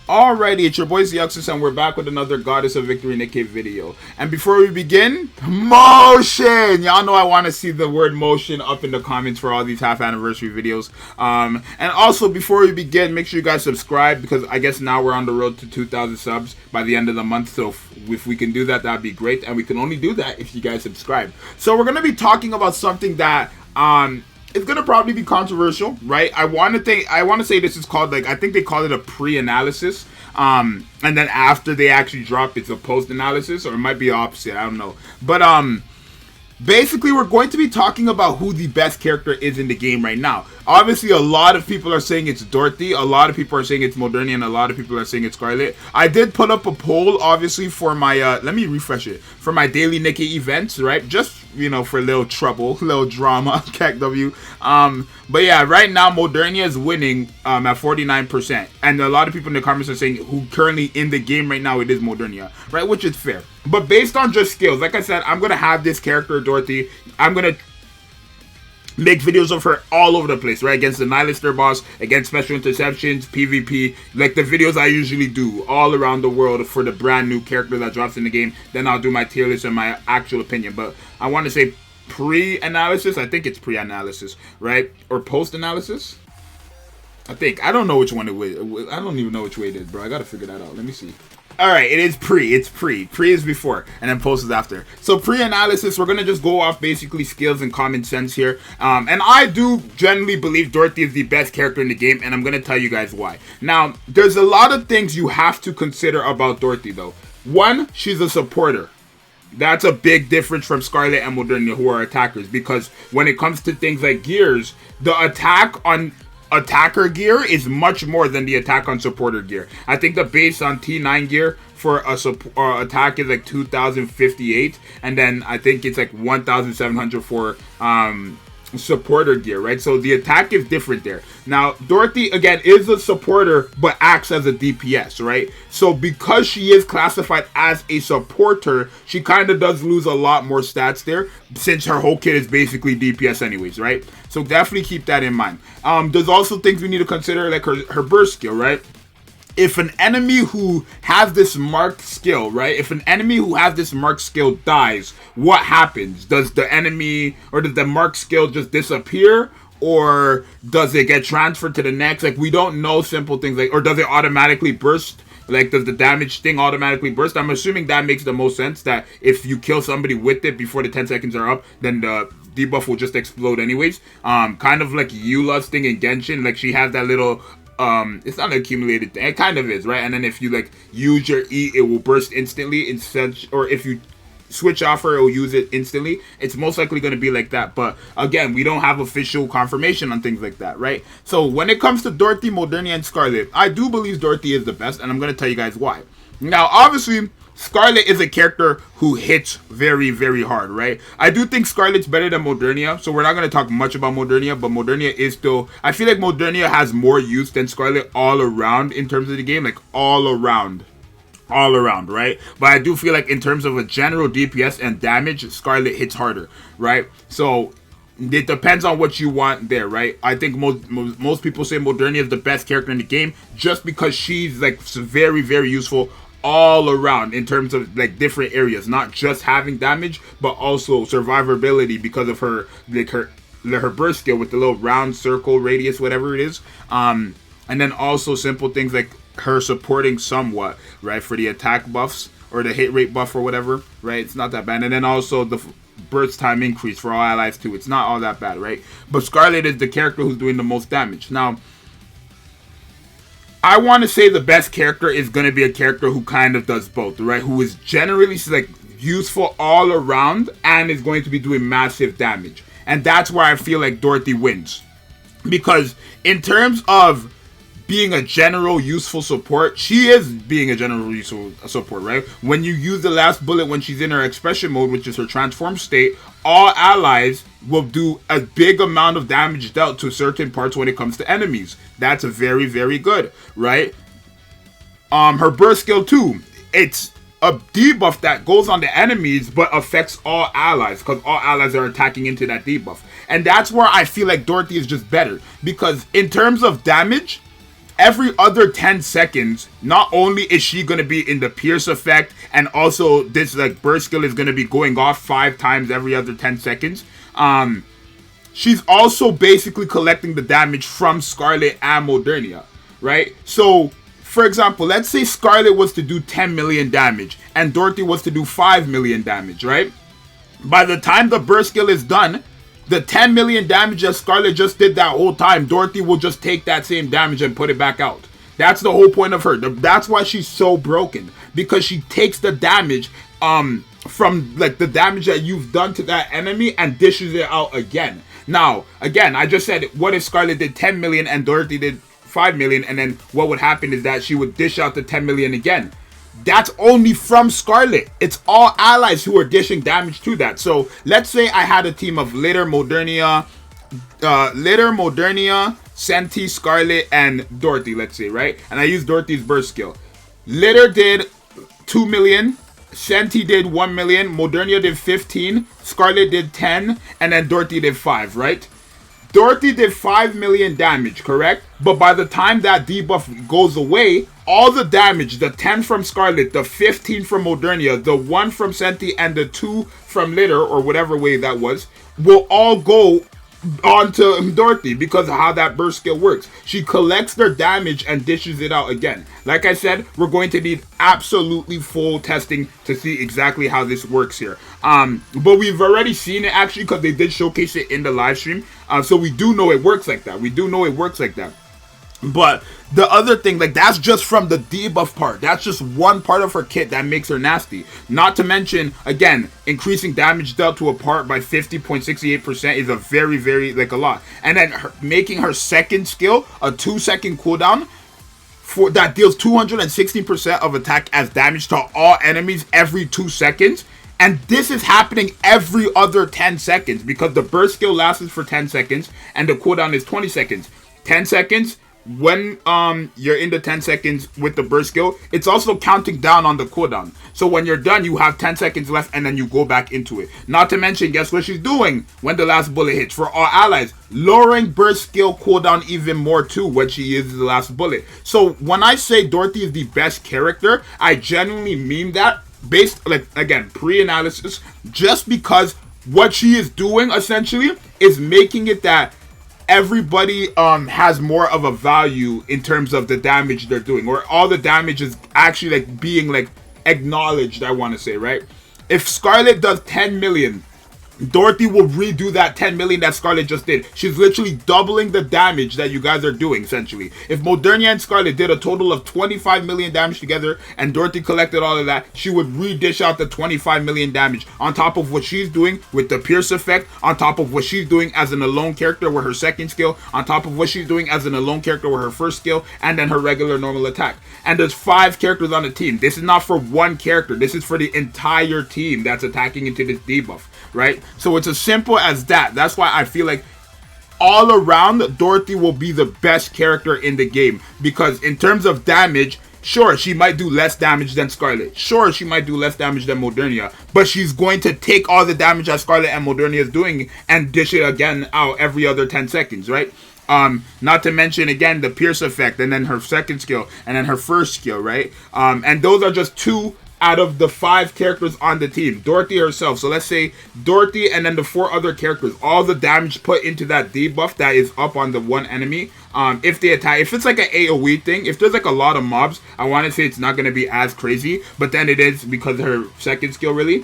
Alrighty, it's your boy Zxous, and we're back with another Goddess of Victory Nikke video. And before we begin, motion! Y'all know I want to see the word motion up in the comments for all these half anniversary videos. And also, before we begin, make sure you guys subscribe, because I guess now we're on the road to 2,000 subs by the end of the month. So if we can do that, that'd be great. And we can only do that if you guys subscribe. So we're going to be talking about something that it's gonna probably be controversial, right? I want to say this is called, like, I think they call it a pre-analysis, and then after they actually drop, it's a post-analysis, or it might be opposite. I don't know, but basically, we're going to be talking about who the best character is in the game right now. Obviously, a lot of people are saying it's Dorothy, a lot of people are saying it's Modernia, and a lot of people are saying it's Scarlet. I did put up a poll, obviously, for my, let me refresh it, for my daily Nikke events, right? Just, you know, for a little trouble, little drama, KW. But yeah, right now, Modernia is winning at 49%. And a lot of people in the comments are saying who currently in the game right now, it is Modernia, right? Which is fair. But based on just skills, like I said, I'm going to have this character, Dorothy. I'm going to make videos of her all over the place, right? Against the Nihilister boss, against special interceptions, PvP, like the videos I usually do all around the world for the brand new character that drops in the game. Then I'll do my tier list and my actual opinion. But I want to say pre-analysis. I think it's pre-analysis, right? Or post-analysis? I think. I don't know which one it was. I don't even know which way it is, bro. I got to figure that out. Let me see. Alright, it is pre. It's pre. Pre is before, and then post is after. So pre-analysis, we're going to just go off basically skills and common sense here. And I do generally believe Dorothy is the best character in the game, and I'm going to tell you guys why. Now, there's a lot of things you have to consider about Dorothy, though. One, she's a supporter. That's a big difference from Scarlet and Modernia, who are attackers, because when it comes to things like gears, the attack on attacker gear is much more than the attack on supporter gear. I think the base on T9 gear for a attack is like 2058, and then I think it's like 1700 for supporter gear, right? So the attack is different there. Now, Dorothy, again, is a supporter, but acts as a DPS, right? So because she is classified as a supporter, she kind of does lose a lot more stats there, since her whole kit is basically DPS anyways, right? So definitely keep that in mind. There's also things we need to consider, like her burst skill, right? If an enemy who has this marked skill, right? If an enemy who has this marked skill dies, what happens? Does the enemy, or does the marked skill just disappear? Or does it get transferred to the next? Like, we don't know simple things like, or does it automatically burst? Like, does the damage thing automatically burst? I'm assuming that makes the most sense, that if you kill somebody with it before the 10 seconds are up, then the debuff will just explode anyways. Kind of like Eula's thing in Genshin. Like, she has that little... it's not an accumulated thing. It kind of is, right? And then if you like use your E, it will burst instantly instead, or if you switch off her, it will use it instantly. It's most likely going to be like that. But again, we don't have official confirmation on things like that, right? So when it comes to Dorothy, Modernia, and Scarlet, I do believe Dorothy is the best, and I'm going to tell you guys why. Now, obviously, Scarlet is a character who hits very, very hard, right? I do think Scarlet's better than Modernia, so we're not going to talk much about Modernia, but Modernia is still... I feel like Modernia has more use than Scarlet all around in terms of the game, like all around, right? But I do feel like in terms of a general DPS and damage, Scarlet hits harder, right? So it depends on what you want there, right? I think most people say Modernia is the best character in the game just because she's like very, very useful all around in terms of like different areas, not just having damage, but also survivability because of her like her burst skill with the little round circle radius, whatever it is. And then also simple things like her supporting somewhat, right, for the attack buffs or the hit rate buff or whatever, right? It's not that bad. And then also the burst time increase for all allies too. It's not all that bad, right? But Scarlet is the character who's doing the most damage. Now, I want to say the best character is going to be a character who kind of does both, right? Who is generally like useful all around and is going to be doing massive damage. And that's where I feel like Dorothy wins. Because in terms of being a general useful support, she is being a general useful support, right? When you use the last bullet when she's in her expression mode, which is her transform state, all allies will do a big amount of damage dealt to certain parts when it comes to enemies. That's very, very good, right? Her burst skill too, it's a debuff that goes on the enemies but affects all allies because all allies are attacking into that debuff. And that's where I feel like Dorothy is just better, because in terms of damage, every other 10 seconds, not only is she going to be in the Pierce effect, and also this like burst skill is going to be going off 5 times every other 10 seconds, she's also basically collecting the damage from Scarlet and Modernia, right? So, for example, let's say Scarlet was to do 10 million damage, and Dorothy was to do 5 million damage, right? By the time the burst skill is done, the 10 million damage that Scarlet just did that whole time, Dorothy will just take that same damage and put it back out. That's the whole point of her. That's why she's so broken. Because she takes the damage from like the damage that you've done to that enemy and dishes it out again. Now, again, I just said, what if Scarlet did 10 million and Dorothy did 5 million? And then what would happen is that she would dish out the 10 million again. That's only from Scarlet. It's all allies who are dishing damage to that. So let's say I had a team of Litter, Modernia, Senti, Scarlet, and Dorothy, let's say, right? And I used Dorothy's burst skill. Litter did 2 million, Senti did 1 million, Modernia did 15, Scarlet did 10, and then Dorothy did 5, right? Dorothy did 5 million damage, correct? But by the time that debuff goes away, all the damage, the 10 from Scarlet, the 15 from Modernia, the 1 from Senti, and the 2 from Litter, or whatever way that was, will all go onto Dorothy because of how that burst skill works. She collects their damage and dishes it out again. Like I said, we're going to need absolutely full testing to see exactly how this works here. But we've already seen it actually because they did showcase it in the live stream. So we do know it works like that. But the other thing, like, that's just from the debuff part. That's just one part of her kit that makes her nasty. Not to mention, again, increasing damage dealt to a part by 50.68% is a very, very, like, a lot. And then making her second skill a 2-second cooldown that deals 216% of attack as damage to all enemies every 2 seconds. And this is happening every other 10 seconds because the burst skill lasts for 10 seconds and the cooldown is 20 seconds. 10 seconds. When you're in the 10 seconds with the burst skill, it's also counting down on the cooldown. So when you're done, you have 10 seconds left and then you go back into it. Not to mention, guess what she's doing when the last bullet hits for all allies? Lowering burst skill cooldown even more too when she uses the last bullet. So when I say Dorothy is the best character, I genuinely mean that based, like, again, pre-analysis, just because what she is doing essentially is making it that everybody has more of a value in terms of the damage they're doing, or all the damage is actually like being like acknowledged, I want to say, right? If Scarlet does 10 million, Dorothy will redo that 10 million that Scarlet just did. She's literally doubling the damage that you guys are doing, essentially. If Modernia and Scarlet did a total of 25 million damage together and Dorothy collected all of that, she would re-dish out the 25 million damage on top of what she's doing with the Pierce effect, on top of what she's doing as an alone character with her second skill, on top of what she's doing as an alone character with her first skill, and then her regular normal attack. And there's 5 characters on the team. This is not for one character. This is for the entire team that's attacking into this debuff, right? So it's as simple as that. That's why I feel like all around Dorothy will be the best character in the game, because in terms of damage, sure, she might do less damage than Scarlet. Sure, she might do less damage than Modernia, but she's going to take all the damage that Scarlet and Modernia is doing and dish it again out every other 10 seconds, right? Not to mention, again, the Pierce effect, and then her second skill, and then her first skill, right? And those are just 2 out of the 5 characters on the team. Dorothy herself. So let's say Dorothy and then the 4 other characters. All the damage put into that debuff that is up on the one enemy. If they attack, if it's like an AoE thing, if there's like a lot of mobs, I want to say it's not going to be as crazy. But then it is because of her second skill, really.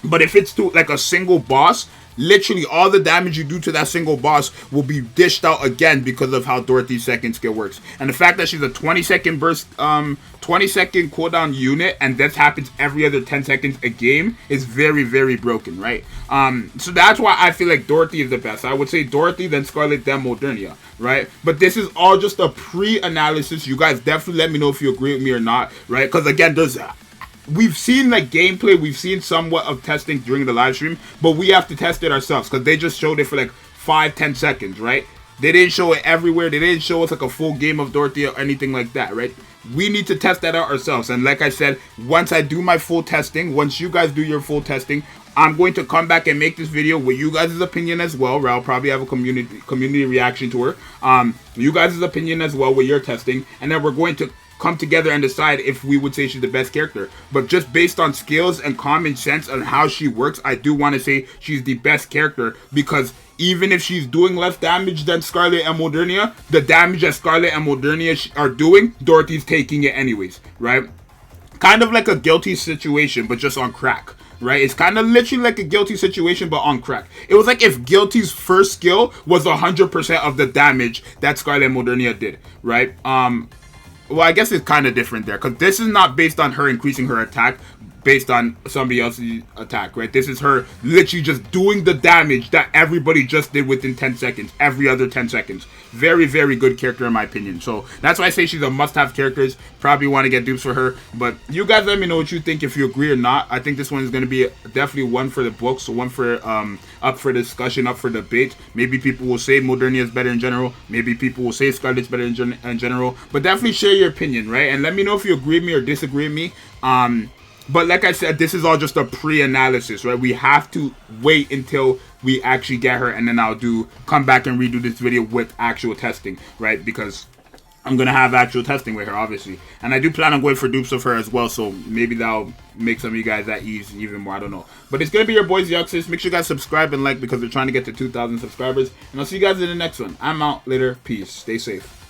But if it's to like a single boss, literally all the damage you do to that single boss will be dished out again because of how Dorothy's second skill works. And the fact that she's a 20-second burst, 20-second cooldown unit, and this happens every other 10 seconds a game, is very, very broken, right? So that's why I feel like Dorothy is the best. I would say Dorothy, then Scarlet, then Modernia, right? But this is all just a pre-analysis. You guys definitely let me know if you agree with me or not, right? Because again, we've seen like gameplay, we've seen somewhat of testing during the live stream, but we have to test it ourselves because they just showed it for like 5-10 seconds, right? They didn't show it everywhere. They didn't show us like a full game of Dorothy or anything like that, right? We need to test that out ourselves. And like I said, once I do my full testing, once you guys do your full testing, I'm going to come back and make this video with you guys' opinion as well, where I'll probably have a community reaction to her. You guys' opinion as well with your testing, and then we're going to come together and decide if we would say she's the best character. But just based on skills and common sense on how she works, I do want to say she's the best character, because even if she's doing less damage than Scarlet and Modernia, the damage that Scarlet and Modernia are doing, Dorothy's taking it anyways, right? Kind of like a guilty situation, but just on crack. Right, it's kind of literally like a guilty situation, but on crack. It was like if Guilty's first skill was 100% of the damage that Scarlet and Modernia did, right? Well, I guess it's kind of different there, because this is not based on her increasing her attack based on somebody else's attack, right? This is her literally just doing the damage that everybody just did within 10 seconds, every other 10 seconds. Very, very good character in my opinion. So that's why I say she's a must-have character. Probably want to get dupes for her. But you guys let me know what you think, if you agree or not. I think this one is going to be definitely one for the books, so one for up for discussion, up for debate. Maybe people will say Modernia is better in general. Maybe people will say Scarlet's better in general. But definitely share your opinion, right? And let me know if you agree with me or disagree with me. But like I said, this is all just a pre-analysis, right? We have to wait until we actually get her, and then I'll come back and redo this video with actual testing, right? Because I'm going to have actual testing with her, obviously. And I do plan on going for dupes of her as well, so maybe that'll make some of you guys at ease even more, I don't know. But it's going to be your boy Zxous. Make sure you guys subscribe and like, because we're trying to get to 2,000 subscribers. And I'll see you guys in the next one. I'm out. Later. Peace. Stay safe.